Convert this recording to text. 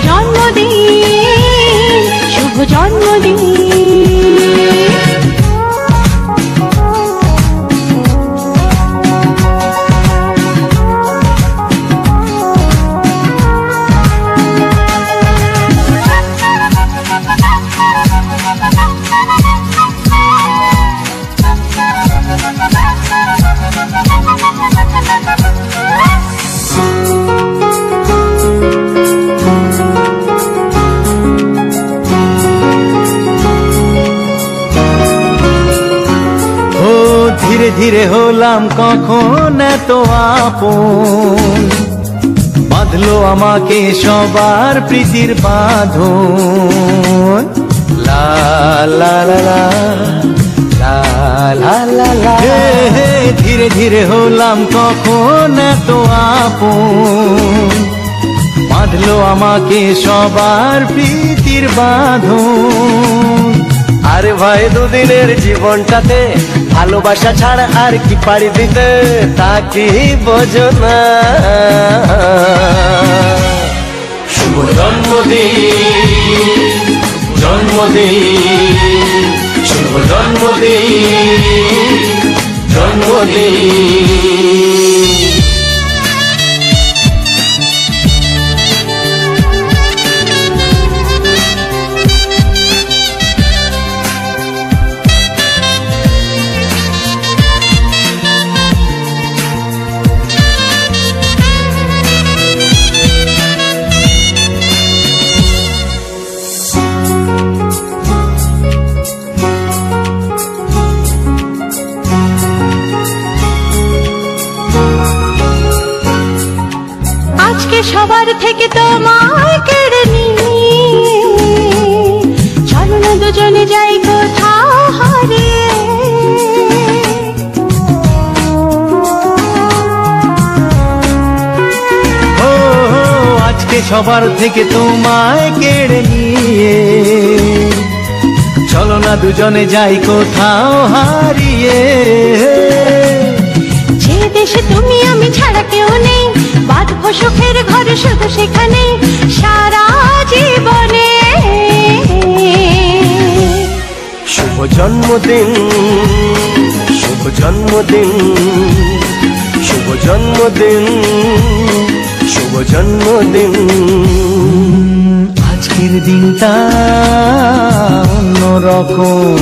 জন্মদিন, শুভ জন্মদিন। ধীরে ধীরে হলাম কখন এত আপন, বাঁধলো আমাকে সবার প্রীতির বাঁধন। লা লা লা লা লা লা লা লা, ধীরে ধীরে হলাম কখন এত আপন, বাঁধলো আমাকে সবার প্রীতির বাঁধন। আরে ভাই দুদিনের জীবনটাতে ভালোবাসা ছাড়া আর কি পারি দিতে, তা কি বোঝো না। শুভ জন্মদিন, জন্মদিন, শুভ জন্মদিন, জন্মদিন। আজকে সবার থেকে তোমায় কেড়ে নিয়ে চলো না দুজনে যাই কোথাও হারিয়ে। ও আজকে সবার থেকে তোমায় কেড়ে নিয়ে চলো না দুজনে যাই কোথাও হারিয়ে। যে দেশে তুমি আমি ছাড়া কেউ নেই, বাঁধবো সুখের ঘর শুধু সেখানে সারা জীবনে। শুভ জন্মদিন, শুভ জন্মদিন, শুভ জন্মদিন, শুভ জন্মদিন। আজকের দিনটা অন্যরকম।